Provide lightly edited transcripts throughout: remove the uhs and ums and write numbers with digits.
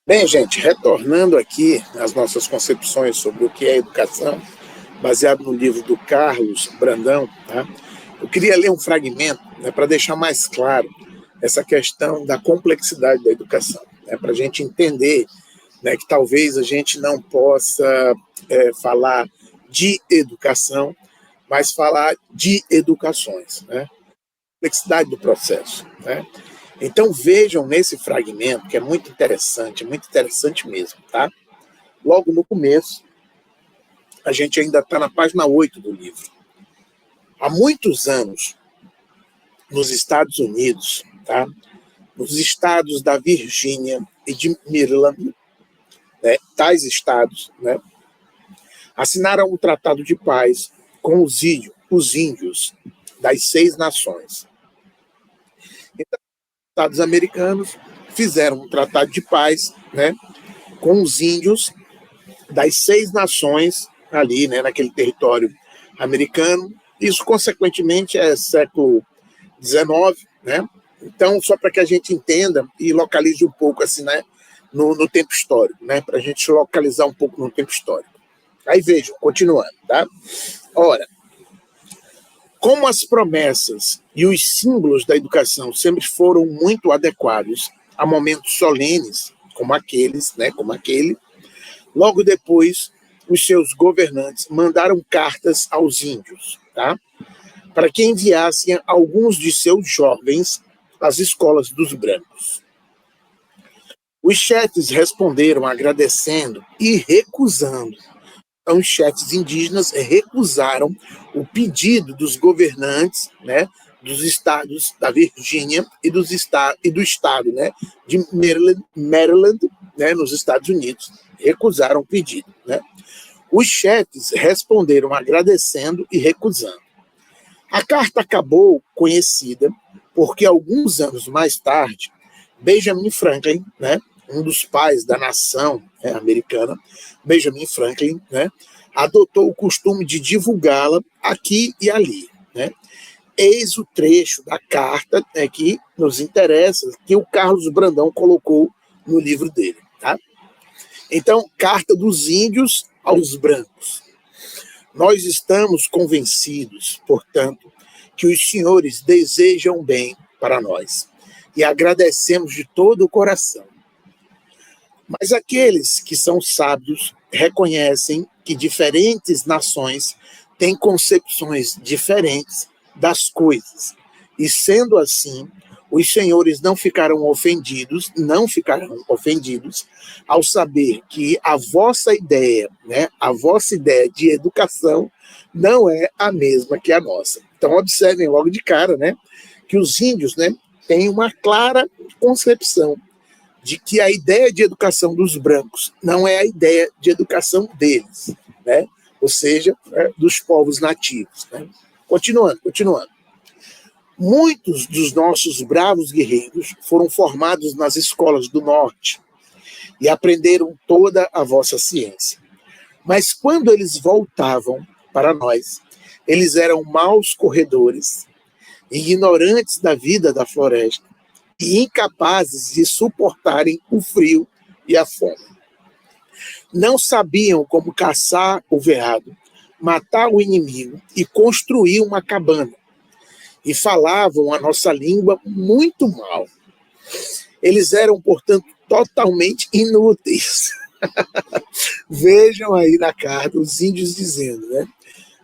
Bem, gente, retornando aqui às nossas concepções sobre o que é educação, baseado no livro do Carlos Brandão, tá? Eu queria ler um fragmento, né, para deixar mais claro essa questão da complexidade da educação, né, para a gente entender, né, que talvez a gente não possa falar de educação, mas falar de educações, né? Complexidade do processo, né? Então vejam nesse fragmento, que é muito interessante mesmo, tá? Logo no começo, a gente ainda está na página 8 do livro. Há muitos anos, nos Estados Unidos, tá? Nos estados da Virgínia e de Maryland, né, tais estados, né, assinaram o Tratado de Paz com os índios das 6 nações. Então, os estados americanos fizeram um tratado de paz, né, com os índios das 6 nações ali, né, naquele território americano. Isso, consequentemente, é século XIX, né? Então, só para que a gente entenda e localize um pouco assim, né, no tempo histórico, né, para a gente localizar um pouco no tempo histórico. Aí vejam, continuando, tá? Ora, como as promessas e os símbolos da educação sempre foram muito adequados a momentos solenes, como aqueles, né, como aquele, logo depois os seus governantes mandaram cartas aos índios, tá? Para que enviassem alguns de seus jovens às escolas dos brancos. Os chefes responderam agradecendo e recusando. Então, os chefes indígenas recusaram o pedido dos governantes, né, dos estados da Virgínia e do estado, né, de Maryland, né, nos Estados Unidos. Recusaram o pedido, né? Os chefes responderam agradecendo e recusando. A carta acabou conhecida porque alguns anos mais tarde, Benjamin Franklin, né, um dos pais da nação, né, americana, Benjamin Franklin, né, adotou o costume de divulgá-la aqui e ali, né? Eis o trecho da carta, né, que nos interessa, que o Carlos Brandão colocou no livro dele, tá? Então, carta dos índios aos brancos. Nós estamos convencidos, portanto, que os senhores desejam bem para nós e agradecemos de todo o coração. Mas aqueles que são sábios reconhecem que diferentes nações têm concepções diferentes das coisas. E sendo assim, os senhores não ficarão ofendidos ao saber que a vossa ideia, né, a vossa ideia de educação não é a mesma que a nossa. Então observem logo de cara, né, que os índios, né, têm uma clara concepção de que a ideia de educação dos brancos não é a ideia de educação deles, né? Ou seja, dos povos nativos. Né? Continuando. Muitos dos nossos bravos guerreiros foram formados nas escolas do norte e aprenderam toda a vossa ciência. Mas quando eles voltavam para nós, eles eram maus corredores, ignorantes da vida da floresta e incapazes de suportarem o frio e a fome. Não sabiam como caçar o veado, matar o inimigo e construir uma cabana. E falavam a nossa língua muito mal. Eles eram, portanto, totalmente inúteis. Vejam aí na carta os índios dizendo, né,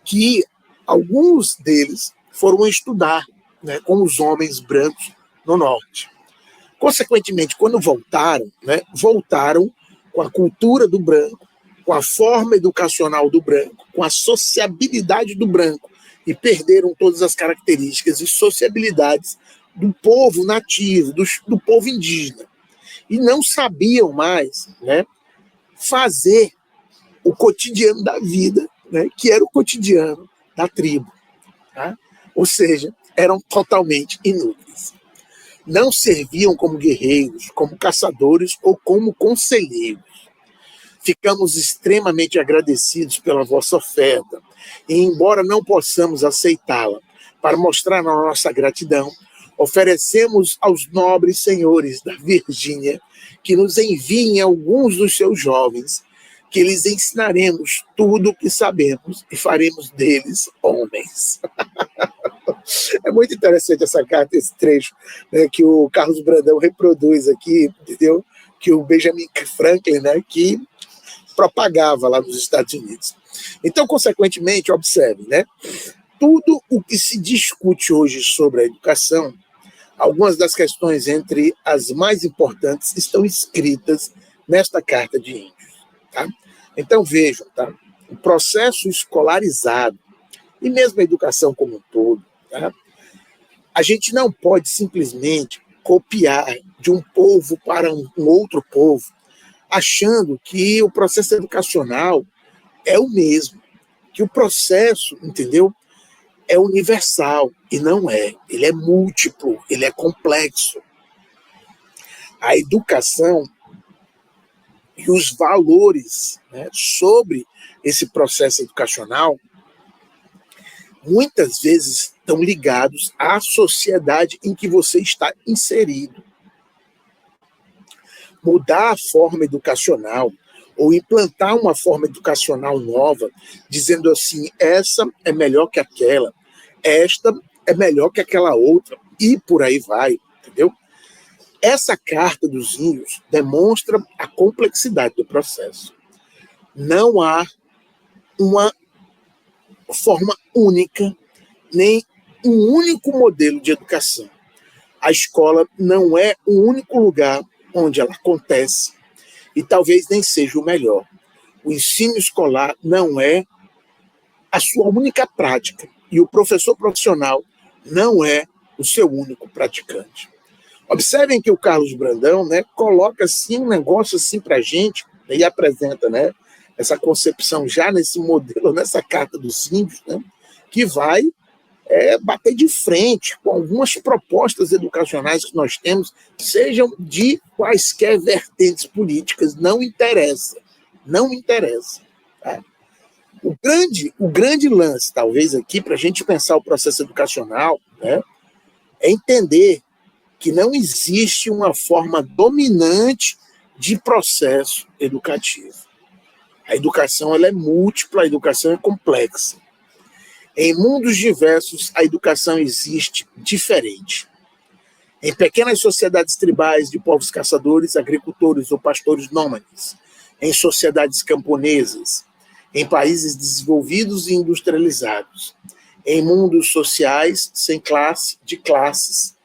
que alguns deles foram estudar, né, com os homens brancos no norte. Consequentemente, quando voltaram, né, voltaram com a cultura do branco, com a forma educacional do branco, com a sociabilidade do branco, e perderam todas as características e sociabilidades do povo nativo, do povo indígena. E não sabiam mais, né, fazer o cotidiano da vida, né, que era o cotidiano da tribo. Tá? Ou seja, eram totalmente inúteis. Não serviam como guerreiros, como caçadores ou como conselheiros. Ficamos extremamente agradecidos pela vossa oferta e, embora não possamos aceitá-la para mostrar a nossa gratidão, Oferecemos aos nobres senhores da Virgínia que nos enviem alguns dos seus jovens, que lhes ensinaremos tudo o que sabemos e faremos deles homens. É muito interessante essa carta, esse trecho, né, que o Carlos Brandão reproduz aqui, entendeu? Que o Benjamin Franklin, né, que propagava lá nos Estados Unidos. Então, consequentemente, observe, né, tudo o que se discute hoje sobre a educação, algumas das questões entre as mais importantes estão escritas nesta Carta de Índios. Tá? Então, vejam, tá? O processo escolarizado e mesmo a educação como um todo, tá? A gente não pode simplesmente copiar de um povo para um outro povo, achando que o processo educacional é o mesmo, que o processo, entendeu, é universal, e não é. Ele é múltiplo, ele é complexo. A educação e os valores, né, sobre esse processo educacional muitas vezes estão ligados à sociedade em que você está inserido. Mudar a forma educacional ou implantar uma forma educacional nova, dizendo assim, essa é melhor que aquela, esta é melhor que aquela outra, e por aí vai, entendeu? Essa carta dos índios demonstra a complexidade do processo. Não há uma forma única, nem um único modelo de educação. A escola não é o único lugar onde ela acontece e talvez nem seja o melhor. O ensino escolar não é a sua única prática e o professor profissional não é o seu único praticante. Observem que o Carlos Brandão, né, coloca assim um negócio assim para a gente, né, e apresenta, né, essa concepção já nesse modelo, nessa carta dos índios, né, que vai bater de frente com algumas propostas educacionais que nós temos, sejam de quaisquer vertentes políticas, não interessa. Não interessa. Tá? O grande lance, talvez, aqui, para a gente pensar o processo educacional, né, é entender que não existe uma forma dominante de processo educativo. A educação ela é múltipla, a educação é complexa. Em mundos diversos, a educação existe diferente. Em pequenas sociedades tribais de povos caçadores, agricultores ou pastores nômades, em sociedades camponesas, em países desenvolvidos e industrializados, em mundos sociais sem classe, de classes,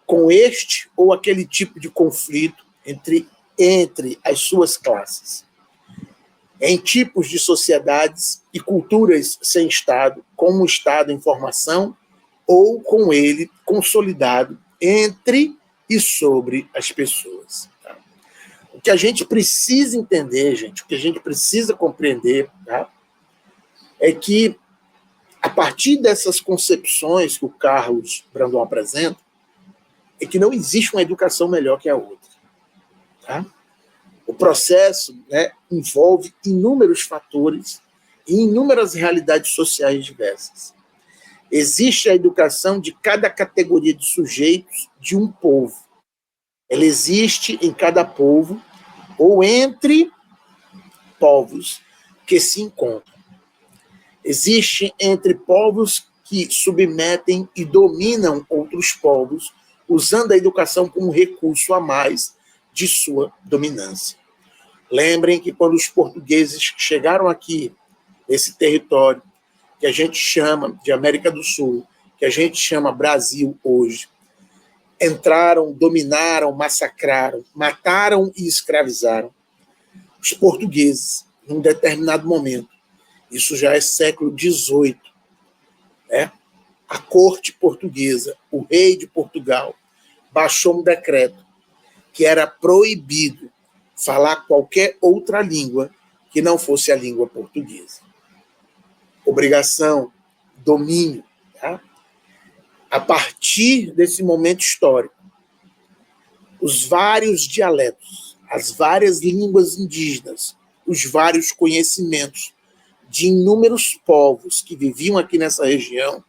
com este ou aquele tipo de conflito entre as suas classes. Em tipos de sociedades e culturas sem Estado, com o Estado em formação ou com ele consolidado entre e sobre as pessoas. Tá? O que a gente precisa entender, gente, o que a gente precisa compreender, tá? É que, a partir dessas concepções que o Carlos Brandão apresenta, é que não existe uma educação melhor que a outra. Tá? O processo, né, envolve inúmeros fatores e inúmeras realidades sociais diversas. Existe a educação de cada categoria de sujeitos de um povo. Ela existe em cada povo ou entre povos que se encontram. Existe entre povos que submetem e dominam outros povos, usando a educação como recurso a mais de sua dominância. Lembrem que quando os portugueses chegaram aqui, nesse território, que a gente chama de América do Sul, que a gente chama Brasil hoje, entraram, dominaram, massacraram, mataram e escravizaram os portugueses, num determinado momento. Isso já é século XVIII. Né? A corte portuguesa, o rei de Portugal, baixou um decreto que era proibido falar qualquer outra língua que não fosse a língua portuguesa. Obrigação, domínio. Tá? A partir desse momento histórico, os vários dialetos, as várias línguas indígenas, os vários conhecimentos de inúmeros povos que viviam aqui nessa região,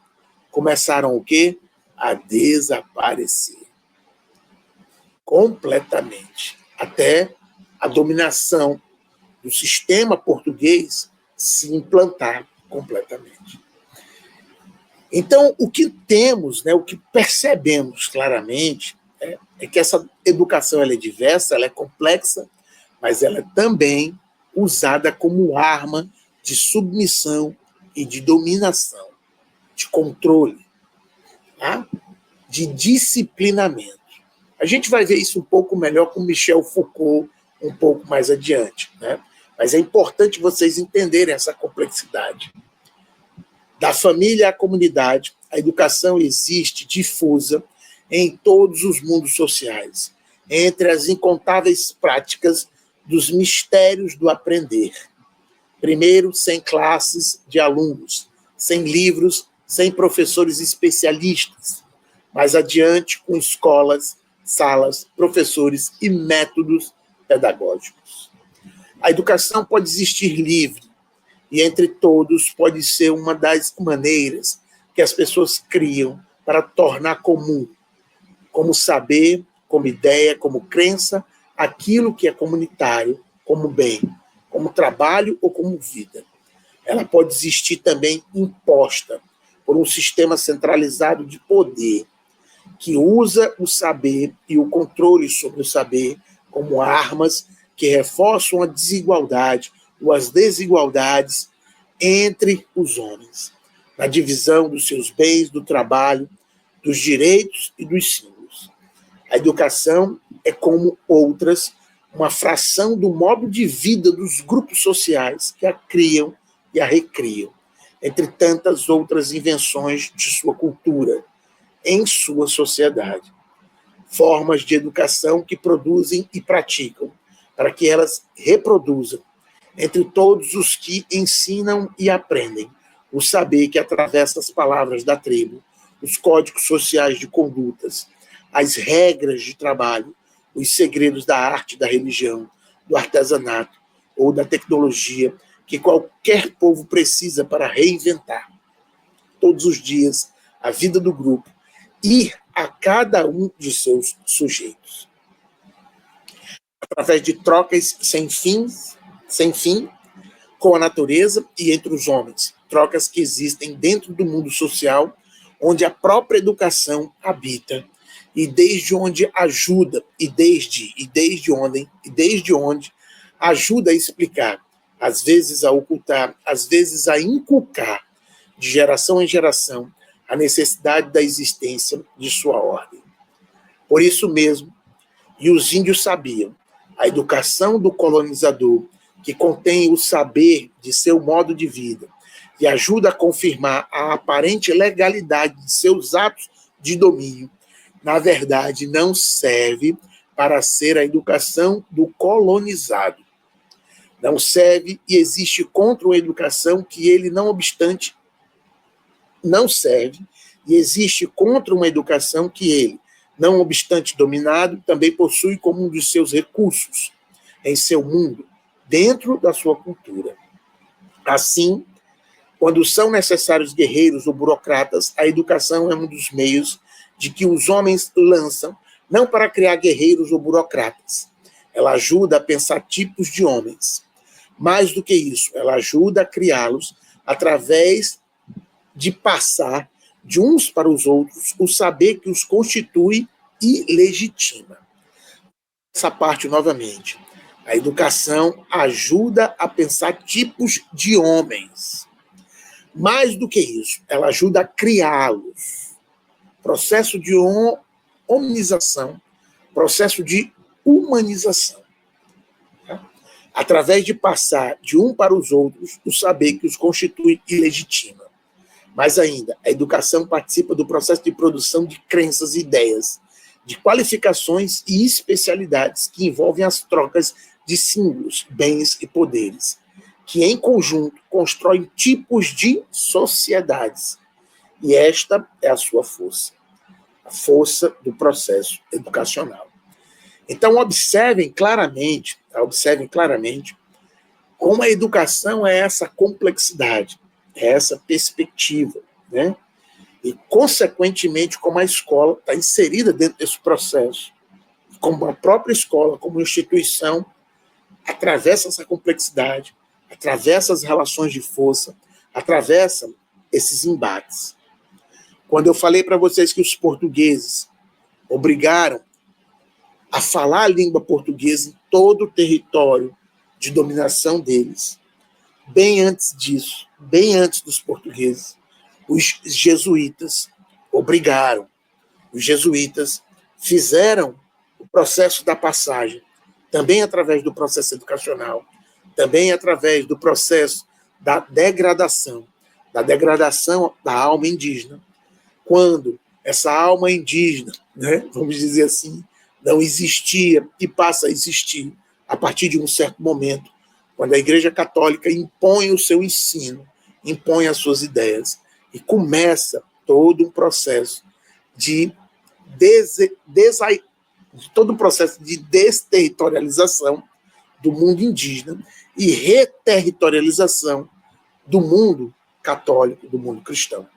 começaram o quê? a desaparecer completamente, até a dominação do sistema português se implantar completamente. Então, o que temos, o que percebemos claramente é que essa educação ela é diversa, ela é complexa, mas ela é também usada como arma de submissão e de dominação, de controle, tá? De disciplinamento. A gente vai ver isso um pouco melhor com Michel Foucault um pouco mais adiante, né? Mas é importante vocês entenderem essa complexidade. Da família à comunidade, a educação existe difusa em todos os mundos sociais, entre as incontáveis práticas dos mistérios do aprender. Primeiro, sem classes de alunos, sem livros, sem professores especialistas. Mais adiante, com escolas, salas, professores e métodos pedagógicos. A educação pode existir livre, e entre todos pode ser uma das maneiras que as pessoas criam para tornar comum, como saber, como ideia, como crença, aquilo que é comunitário, como bem, como trabalho ou como vida. Ela pode existir também imposta por um sistema centralizado de poder, que usa o saber e o controle sobre o saber como armas que reforçam a desigualdade ou as desigualdades entre os homens, na divisão dos seus bens, do trabalho, dos direitos e dos símbolos. A educação é, como outras, uma fração do modo de vida dos grupos sociais que a criam e a recriam, entre tantas outras invenções de sua cultura, em sua sociedade. Formas de educação que produzem e praticam, para que elas reproduzam, entre todos os que ensinam e aprendem, o saber que atravessa as palavras da tribo, os códigos sociais de condutas, as regras de trabalho, os segredos da arte, da religião, do artesanato ou da tecnologia que qualquer povo precisa para reinventar todos os dias a vida do grupo e a cada um de seus sujeitos. Através de trocas sem fim, com a natureza e entre os homens, trocas que existem dentro do mundo social, onde a própria educação habita, e desde onde ajuda, e desde onde ajuda a explicar, às vezes a ocultar, às vezes a inculcar, de geração em geração, a necessidade da existência de sua ordem. Por isso mesmo, e os índios sabiam, a educação do colonizador, que contém o saber de seu modo de vida e ajuda a confirmar a aparente legalidade de seus atos de domínio, na verdade, não serve para ser a educação do colonizado. Não serve e existe contra uma educação que ele, não obstante, não serve, e existe contra uma educação que ele, não obstante dominado, também possui como um dos seus recursos em seu mundo, dentro da sua cultura. Assim, quando são necessários guerreiros ou burocratas, a educação é um dos meios de que os homens lançam, não para criar guerreiros ou burocratas. Ela ajuda a pensar tipos de homens. Mais do que isso, ela ajuda a criá-los através de passar de uns para os outros o saber que os constitui e legitima. Essa parte, novamente. A educação ajuda a pensar tipos de homens. Mais do que isso, ela ajuda a criá-los. Processo de hominização, processo de humanização. Através de passar de um para os outros o saber que os constitui e legitima. Mais ainda, a educação participa do processo de produção de crenças e ideias, de qualificações e especialidades que envolvem as trocas de símbolos, bens e poderes, que em conjunto constroem tipos de sociedades. E esta é a sua força, a força do processo educacional. Então, observem claramente como a educação é essa complexidade, é essa perspectiva, né? e, consequentemente, como a escola está inserida dentro desse processo, como a própria escola, como instituição, atravessa essa complexidade, atravessa as relações de força, atravessa esses embates. Quando eu falei para vocês que os portugueses obrigaram a falar a língua portuguesa em todo o território de dominação deles, bem antes disso, bem antes dos portugueses, os jesuítas obrigaram, os jesuítas fizeram o processo da passagem, também através do processo educacional, também através do processo da degradação da alma indígena. Quando essa alma indígena, né, vamos dizer assim, não existia e passa a existir a partir de um certo momento, quando a Igreja Católica impõe o seu ensino, impõe as suas ideias, e começa todo um processo de desterritorialização do mundo indígena e reterritorialização do mundo católico, do mundo cristão.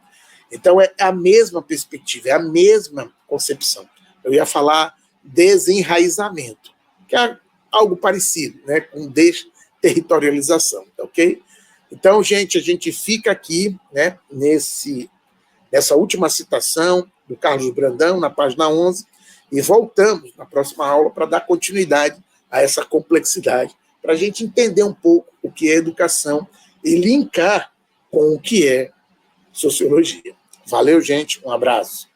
Então, é a mesma perspectiva, é a mesma concepção. Eu ia falar desenraizamento, que é algo parecido, né, com desterritorialização, tá ok? Então, gente, a gente fica aqui, né, nessa última citação do Carlos Brandão, na página 11, e voltamos na próxima aula para dar continuidade a essa complexidade, para a gente entender um pouco o que é educação e linkar com o que é sociologia. Valeu, gente. Um abraço.